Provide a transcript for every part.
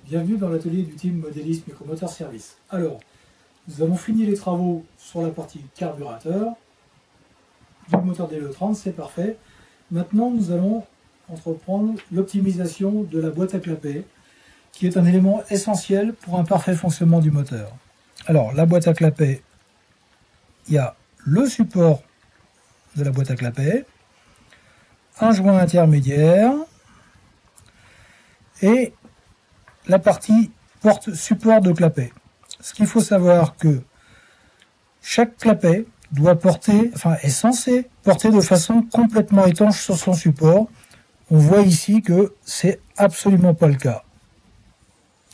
Bienvenue dans l'atelier du team Modélisme Micromoteur Service. Alors, nous avons fini les travaux sur la partie carburateur du moteur DLE30, c'est parfait. Maintenant, nous allons entreprendre l'optimisation de la boîte à clapet, qui est un élément essentiel pour un parfait fonctionnement du moteur. Alors, la boîte à clapet, il y a le support de la boîte à clapet, un joint intermédiaire et la partie support de clapet. Ce qu'il faut savoir que chaque clapet doit porter, est censé porter de façon complètement étanche sur son support. On voit ici que c'est absolument pas le cas,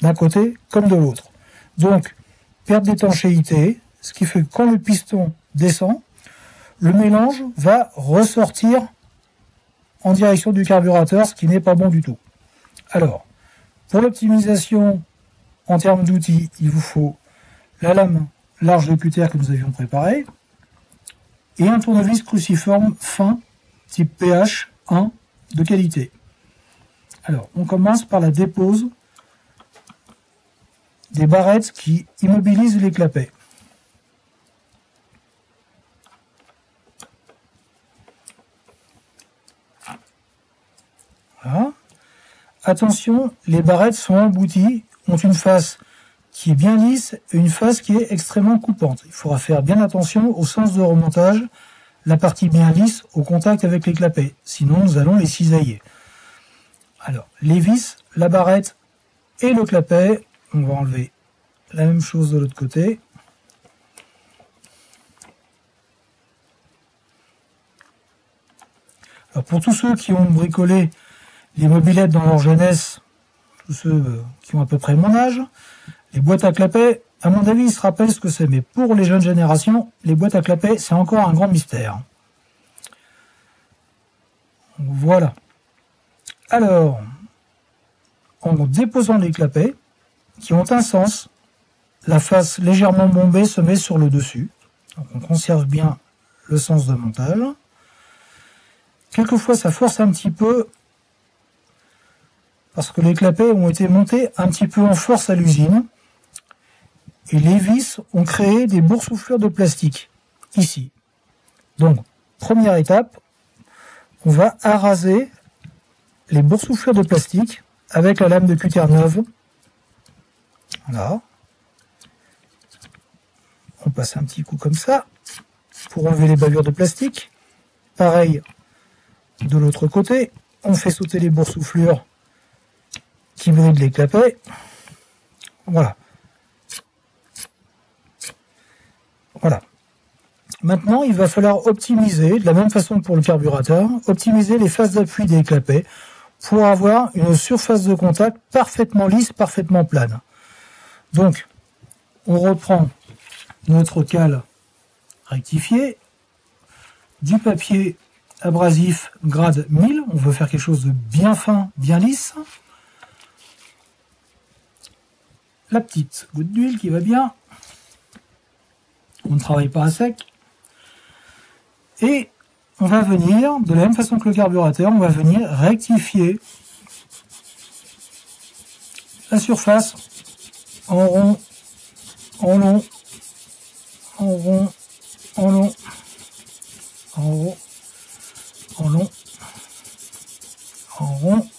d'un côté comme de l'autre. Donc, perte d'étanchéité, ce qui fait que quand le piston descend, le mélange va ressortir en direction du carburateur, ce qui n'est pas bon du tout. Alors, pour l'optimisation en termes d'outils, il vous faut la lame large de cutter que nous avions préparée et un tournevis cruciforme fin type PH1 de qualité. Alors, on commence par la dépose des barrettes qui immobilisent les clapets. Voilà. Attention, les barrettes sont embouties, ont une face qui est bien lisse et une face qui est extrêmement coupante. Il faudra faire bien attention au sens de remontage, la partie bien lisse au contact avec les clapets, sinon nous allons les cisailler. Alors, les vis, la barrette et le clapet, on va enlever la même chose de l'autre côté. Alors, pour tous ceux qui ont bricolé les mobylettes dans leur jeunesse, tous ceux qui ont à peu près mon âge, les boîtes à clapet, à mon avis, ils se rappellent ce que c'est. Mais pour les jeunes générations, les boîtes à clapet, c'est encore un grand mystère. Voilà. Alors, en déposant les clapets, qui ont un sens, la face légèrement bombée se met sur le dessus. Donc on conserve bien le sens de montage. Quelquefois, ça force un petit peu, parce que les clapets ont été montés un petit peu en force à l'usine. Et les vis ont créé des boursouflures de plastique, ici. Donc, première étape, on va araser les boursouflures de plastique avec la lame de cutter neuve. Voilà. On passe un petit coup comme ça, pour enlever les bavures de plastique. Pareil, de l'autre côté, on fait sauter les boursouflures qui brident les clapets. Voilà. Voilà. Maintenant, il va falloir optimiser, de la même façon que pour le carburateur, optimiser les faces d'appui des clapets pour avoir une surface de contact parfaitement lisse, parfaitement plane. Donc, on reprend notre cale rectifiée, du papier abrasif grade 1000, on veut faire quelque chose de bien fin, bien lisse. La petite goutte d'huile qui va bien. On ne travaille pas à sec. Et on va venir, de la même façon que le carburateur, on va venir rectifier la surface en rond, en long, en rond, en long, en rond, en long, en rond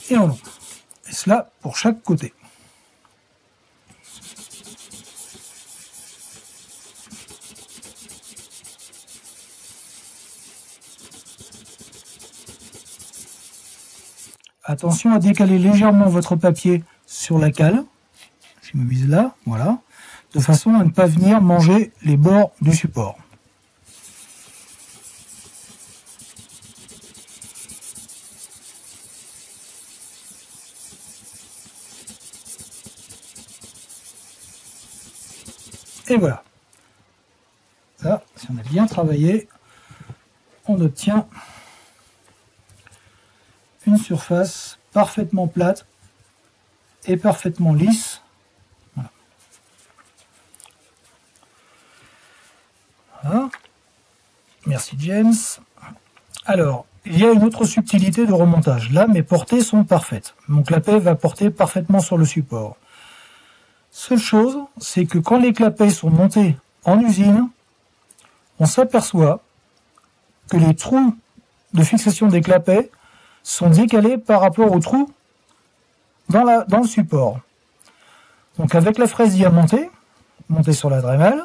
et en long. Et cela pour chaque côté. Attention à décaler légèrement votre papier sur la cale. Je me mise là, voilà, de façon à ne pas venir manger les bords du support. Et voilà. Là, si on a bien travaillé, on obtient une surface parfaitement plate et parfaitement lisse. Voilà. Voilà. Merci James. Alors, il y a une autre subtilité de remontage. Là, mes portées sont parfaites. Mon clapet va porter parfaitement sur le support. Seule chose, c'est que quand les clapets sont montés en usine, on s'aperçoit que les trous de fixation des clapets sont décalés par rapport aux trous dans le support. Donc avec la fraise diamantée, montée sur la Dremel,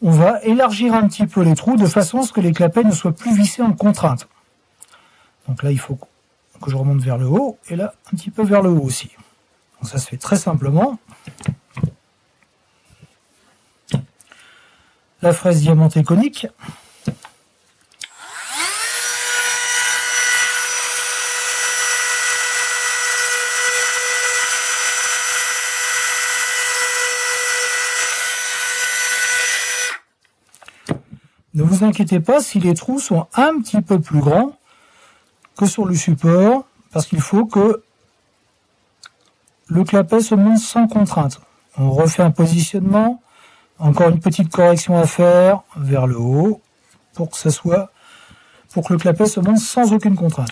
on va élargir un petit peu les trous de façon à ce que les clapets ne soient plus vissés en contrainte. Donc là, il faut que je remonte vers le haut, et là, un petit peu vers le haut aussi. Donc ça se fait très simplement. La fraise diamantée conique. Ne vous inquiétez pas si les trous sont un petit peu plus grands que sur le support, parce qu'il faut que le clapet se monte sans contrainte. On refait un positionnement, encore une petite correction à faire vers le haut pour que le clapet se monte sans aucune contrainte.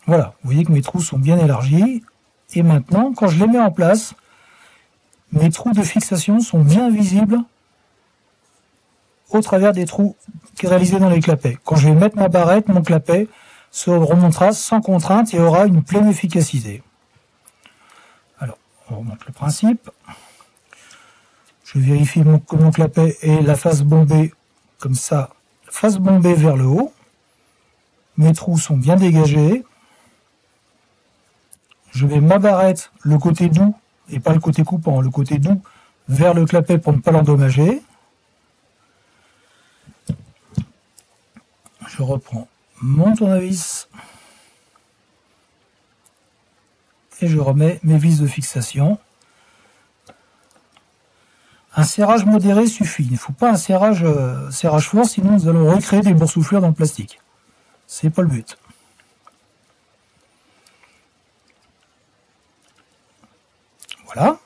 Voilà, vous voyez que mes trous sont bien élargis. Et maintenant, quand je les mets en place, mes trous de fixation sont bien visibles au travers des trous réalisés dans les clapets. Quand je vais mettre ma barrette, mon clapet se remontera sans contrainte et aura une pleine efficacité. Alors, on remonte le principe. Je vérifie que mon clapet ait la face bombée comme ça, face bombée vers le haut. Mes trous sont bien dégagés. Je mets ma barrette, le côté doux, et pas le côté coupant, le côté doux, vers le clapet pour ne pas l'endommager. Je reprends mon tournevis et je remets mes vis de fixation. Un serrage modéré suffit. Il ne faut pas un serrage fort, sinon nous allons recréer des boursouflures dans le plastique. C'est pas le but. Voilà,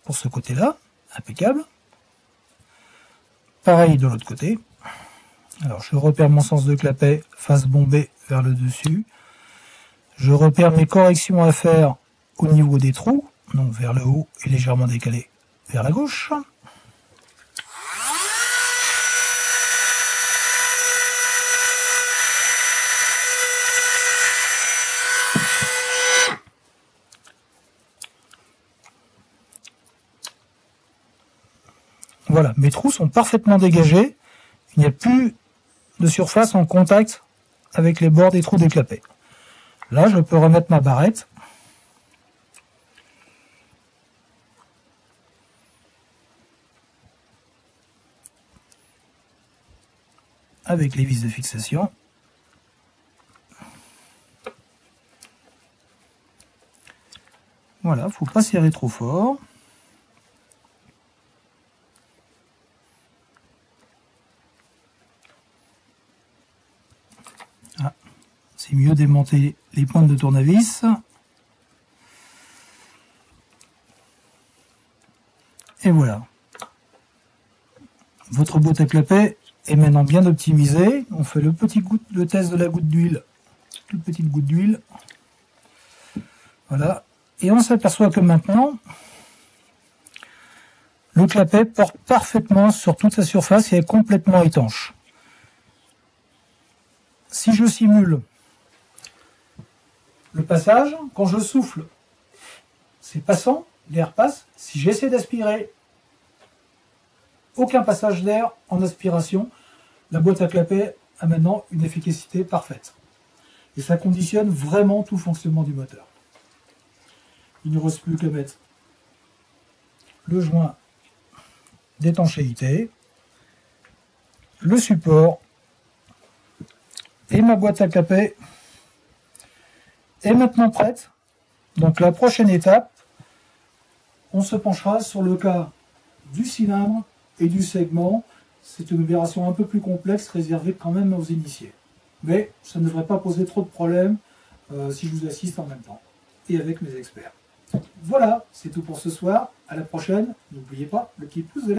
pour ce côté-là, impeccable. Pareil de l'autre côté. Alors je repère mon sens de clapet, face bombée vers le dessus. Je repère mes corrections à faire au niveau des trous, donc vers le haut et légèrement décalé vers la gauche. Voilà, mes trous sont parfaitement dégagés. Il n'y a plus de surface en contact avec les bords des trous des clapets. Là, je peux remettre ma barrette. Avec les vis de fixation. Voilà, faut pas serrer trop fort. C'est mieux démonter les pointes de tournevis. Et voilà. Votre boîte à clapet est maintenant bien optimisée. On fait le test de la goutte d'huile. Toute petite goutte d'huile. Voilà. Et on s'aperçoit que maintenant, le clapet porte parfaitement sur toute sa surface et est complètement étanche. Si je simule le passage, quand je souffle, c'est passant, l'air passe. Si j'essaie d'aspirer, aucun passage d'air en aspiration. La boîte à clapet a maintenant une efficacité parfaite. Et ça conditionne vraiment tout le fonctionnement du moteur. Il ne reste plus qu'à mettre le joint d'étanchéité, le support et ma boîte à clapet est maintenant prête. Donc la prochaine étape, on se penchera sur le cas du cylindre et du segment. C'est une opération un peu plus complexe, réservée quand même aux initiés. Mais ça ne devrait pas poser trop de problèmes si je vous assiste en même temps. et avec mes experts. Voilà, c'est tout pour ce soir. À la prochaine. N'oubliez pas le petit pouce de